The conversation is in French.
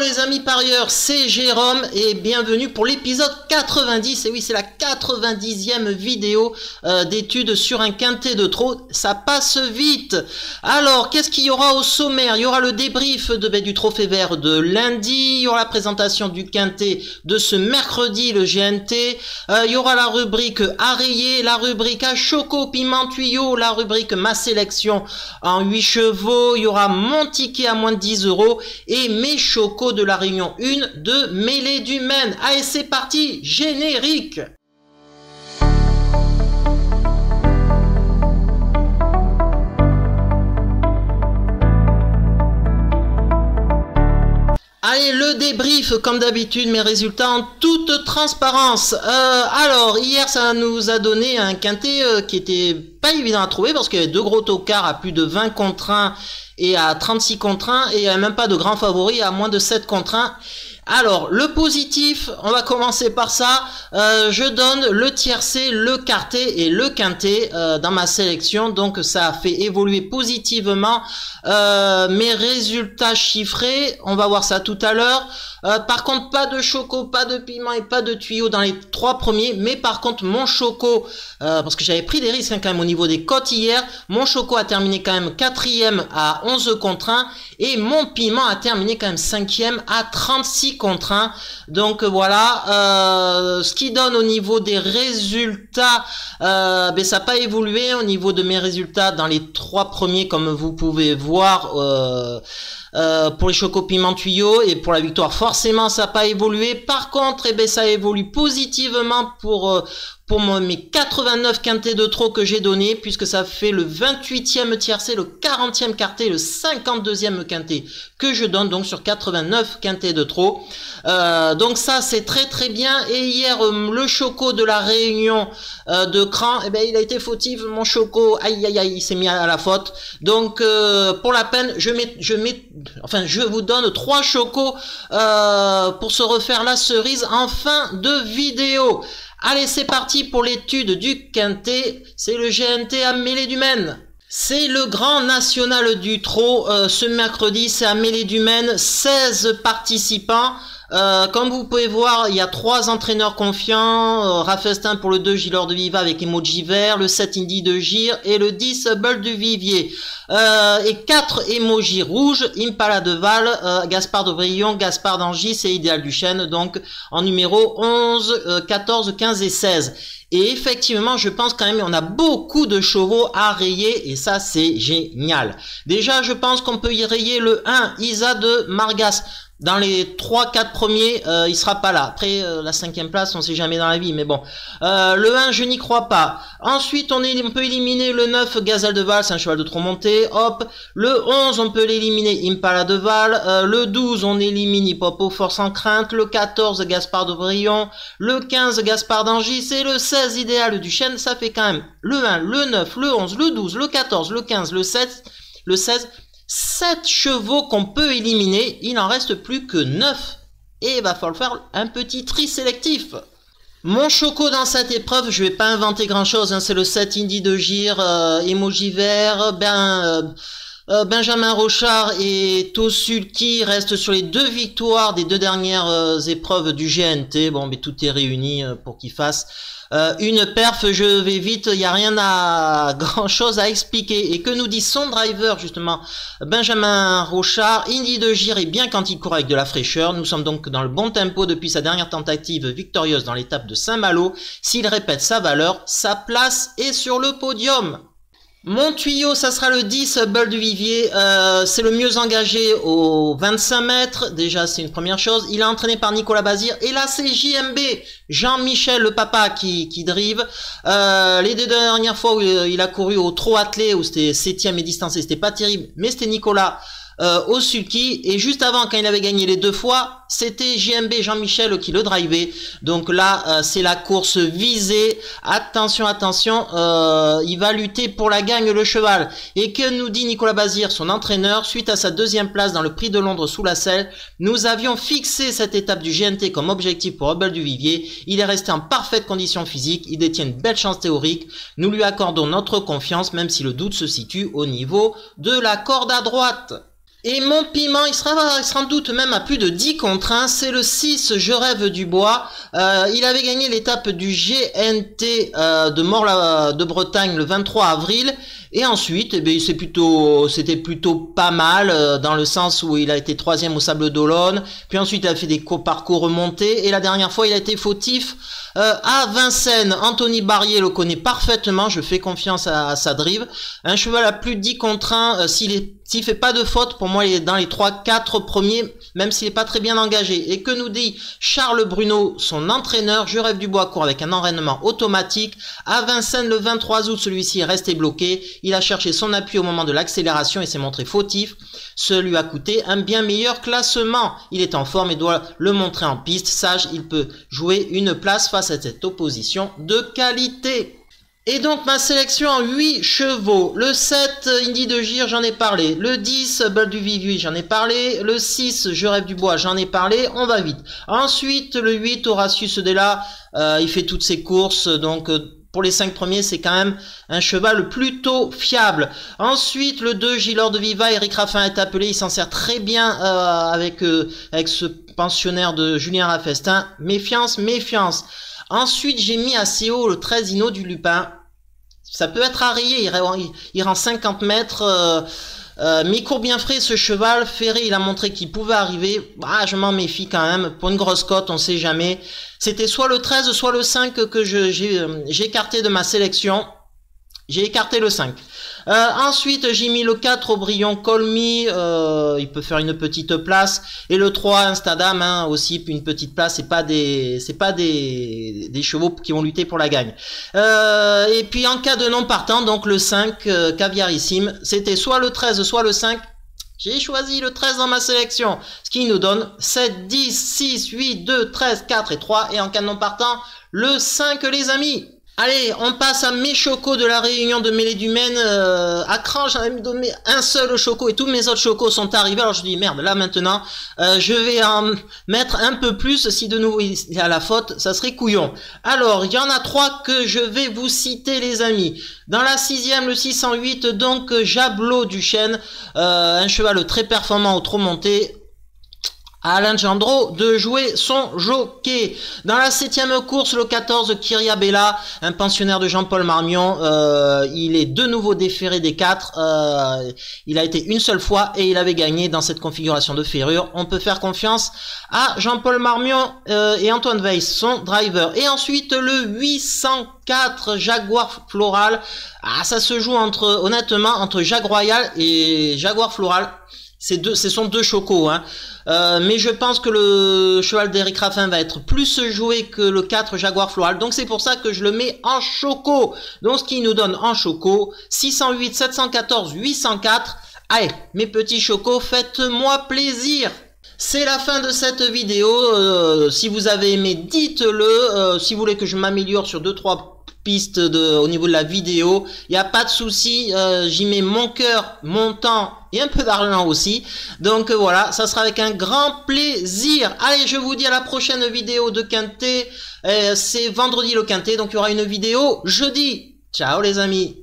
les amis parieurs, c'est Jérôme et bienvenue pour l'épisode 90. Et oui, c'est la 90e vidéo d'études sur un quintet de trop. Ça passe vite. Alors, qu'est-ce qu'il y aura au sommaire? Il y aura le débrief du trophée vert de lundi. Il y aura la présentation du quintet de ce mercredi, le GNT. Il y aura la rubrique à rayer, la rubrique à choco, piment, tuyau, la rubrique ma sélection en 8 chevaux. Il y aura mon ticket à moins de 10 € et mes chocos de la Réunion 1 de Mêlée du Maine. Allez, c'est parti, générique. Allez, le débrief, comme d'habitude, mes résultats en toute transparence. Alors, hier, ça nous a donné un quintet qui était pas évident à trouver parce qu'il y avait deux gros tocards à plus de 20 contre 1 et à 36 contre 1 et il n'y avait même pas de grands favoris à moins de 7 contre 1. Alors, le positif, on va commencer par ça. Je donne le tiercé, le quartet et le quintet dans ma sélection. Donc, ça a fait évoluer positivement mes résultats chiffrés. On va voir ça tout à l'heure. Par contre, pas de choco, pas de piment et pas de tuyau dans les 3 premiers. Mais par contre, mon choco, parce que j'avais pris des risques quand même au niveau des cotes hier, mon choco a terminé quand même 4e à 11 contre 1. Et mon piment a terminé quand même 5e à 36 contre 1. Donc voilà, ce qui donne au niveau des résultats, ça n'a pas évolué au niveau de mes résultats dans les 3 premiers comme vous pouvez voir. Pour les chocos piment tuyau et pour la victoire forcément ça n'a pas évolué. Par contre ça évolue positivement pour mes 89 quintets de trop que j'ai donné, puisque ça fait le 28e tiercé, le 40e quartet, le 52e quintet que je donne donc sur 89 quintets de trop. Donc ça c'est très bien. Et hier le choco de la Réunion de Cran, il a été fautif, mon choco, aïe il s'est mis à la faute. Donc pour la peine je vous donne 3 chocos pour se refaire la cerise en fin de vidéo. Allez, c'est parti pour l'étude du quintet. C'est le GNT à Mêlée du Maine. C'est le grand national du trot. Ce mercredi, c'est à Mêlée du Maine. 16 participants. Comme vous pouvez voir, il y a 3 entraîneurs confiants. Rafestin pour le 2 Gilor de Viva avec Emoji Vert, le 7 Indy de Gire et le 10 Bull du Vivier. Et 4 Emoji rouges, Impala de Val, Gaspard de Vrillon, Gaspard d'Angis et Idéal du Chêne, donc en numéro 11, 14, 15 et 16. Et effectivement, je pense quand même qu'on a beaucoup de chevaux à rayer et ça c'est génial. Déjà, je pense qu'on peut y rayer le 1, Isa de Margas. Dans les 3-4 premiers, il sera pas là. Après, la 5e place, on sait jamais dans la vie, mais bon. Le 1, je n'y crois pas. Ensuite, on peut éliminer le 9, Gazelle de Val, c'est un cheval de trop monté. Hop. Le 11, on peut l'éliminer, Impala de Val. Le 12, on élimine Hippopo, Force en crainte. Le 14, Gaspard de Vrillon. Le 15, Gaspard d'Angis. Et le 16, Idéal du Chêne. Ça fait quand même le 1, le 9, le 11, le 12, le 14, le 15, le 7, le 16... 7 chevaux qu'on peut éliminer, il n'en reste plus que 9 et il va falloir faire un petit tri sélectif. Mon choco dans cette épreuve, je vais pas inventer grand chose, hein, c'est le 7 Indy de Gire, Emoji Vert, Benjamin Rochard et Tosulki restent sur les 2 victoires des 2 dernières épreuves du GNT. Bon, mais tout est réuni pour qu'ils fassent une perf. Je vais vite, il n'y a rien à grand chose à expliquer. Et que nous dit son driver justement, Benjamin Rochard, Indy de Gire est bien quand il court avec de la fraîcheur. Nous sommes donc dans le bon tempo depuis sa dernière tentative victorieuse dans l'étape de Saint-Malo. S'il répète sa valeur, sa place est sur le podium. Mon tuyau, ça sera le 10, Bull du Vivier. C'est le mieux engagé aux 25 mètres. Déjà, c'est une première chose. Il est entraîné par Nicolas Bazir. Et là, c'est JMB, Jean-Michel, le papa, qui drive. Les 2 dernières fois où il a couru au trot attelé, où c'était 7e et distancé, c'était pas terrible. Mais c'était Nicolas au sulky. Et juste avant, quand il avait gagné les 2 fois, c'était JMB Jean-Michel qui le drivait. Donc là, c'est la course visée. Attention, il va lutter pour la gagne le cheval. Et que nous dit Nicolas Bazir, son entraîneur, suite à sa 2e place dans le Prix de Londres sous la selle, nous avions fixé cette étape du GNT comme objectif pour Bull du Vivier. Il est resté en parfaite condition physique. Il détient une belle chance théorique. Nous lui accordons notre confiance, même si le doute se situe au niveau de la corde à droite. Et mon piment, il sera en doute même à plus de 10 contre 1, c'est le 6, Je rêve du bois. Il avait gagné l'étape du GNT de Morla de Bretagne le 23 avril. Et ensuite, eh bien, c'était plutôt pas mal, dans le sens où il a été 3e au Sable d'Olonne. Puis ensuite, il a fait des parcours remontés. Et la dernière fois, il a été fautif à Vincennes. Anthony Barrier le connaît parfaitement. Je fais confiance à sa drive. Un cheval à plus de 10 contre 1, s'il fait pas de faute, pour moi, il est dans les 3-4 premiers, même s'il est pas très bien engagé. Et que nous dit Charles Bruno, son entraîneur? Je rêve du bois court avec un enraînement automatique. À Vincennes, le 23 août, celui-ci est resté bloqué. Il a cherché son appui au moment de l'accélération et s'est montré fautif. Ce lui a coûté un bien meilleur classement. Il est en forme et doit le montrer en piste. Sage, il peut jouer une place face à cette opposition de qualité. Et donc ma sélection en 8 chevaux. Le 7, Indy de Gire, j'en ai parlé. Le 10, Bol du Vivuy, j'en ai parlé. Le 6, Je rêve du bois, j'en ai parlé. On va vite. Ensuite, le 8, Horatius Della, il fait toutes ses courses. Donc pour les 5 premiers, c'est quand même un cheval plutôt fiable. Ensuite, le 2, Gilord de Viva, Eric Raffin est appelé. Il s'en sert très bien avec ce pensionnaire de Julien Raffestin. Méfiance, méfiance. Ensuite, j'ai mis assez haut le 13, Inno du Lupin. Ça peut être à rayer, il rend 50 mètres, mais il court bien frais ce cheval. Ferré, il a montré qu'il pouvait arriver. Ah, je m'en méfie quand même, pour une grosse cote, on sait jamais. C'était soit le 13, soit le 5 que j'ai écarté de ma sélection. J'ai écarté le 5. Ensuite, j'ai mis le 4, Aubryon Colmy, il peut faire une petite place. Et le 3, Instadam, hein, aussi une petite place. C'est pas des chevaux qui vont lutter pour la gagne. Et puis en cas de non partant, donc le 5, Caviarissime, c'était soit le 13, soit le 5. J'ai choisi le 13 dans ma sélection, ce qui nous donne 7, 10, 6, 8, 2, 13, 4 et 3. Et en cas de non partant, le 5, les amis. Allez, on passe à mes chocos de la réunion de Mêlée du Maine. À Cran, j'en avais donné un seul choco et tous mes autres chocos sont arrivés. Alors je dis merde, là maintenant, je vais en mettre un peu plus. Si de nouveau il y a la faute, ça serait couillon. Alors, il y en a 3 que je vais vous citer, les amis. Dans la 6e, le 608, donc Jablot du Chêne, un cheval très performant au trot monté. À Alain Gendreau de jouer son jockey. Dans la 7e course, le 14, Kyria Bella, un pensionnaire de Jean-Paul Marmion, il est de nouveau déféré des 4, il a été une seule fois et il avait gagné dans cette configuration de ferrure. On peut faire confiance à Jean-Paul Marmion et Antoine Weiss, son driver. Et ensuite le 804, Jaguar Floral. Ah, ça se joue honnêtement entre Jag Royal et Jaguar Floral. Ce sont deux chocos, hein. Mais je pense que le cheval d'Eric Raffin va être plus joué que le 4 Jaguar Floral. Donc c'est pour ça que je le mets en choco. Donc ce qui nous donne en choco 608, 714, 804. Allez, mes petits chocos, faites-moi plaisir. C'est la fin de cette vidéo. Si vous avez aimé, dites-le. Si vous voulez que je m'améliore sur 2-3 pistes au niveau de la vidéo, il n'y a pas de souci, j'y mets mon cœur, mon temps et un peu d'argent aussi. Donc voilà, ça sera avec un grand plaisir. Allez, je vous dis à la prochaine vidéo de Quintet. C'est vendredi le Quintet, donc il y aura une vidéo jeudi. Ciao les amis.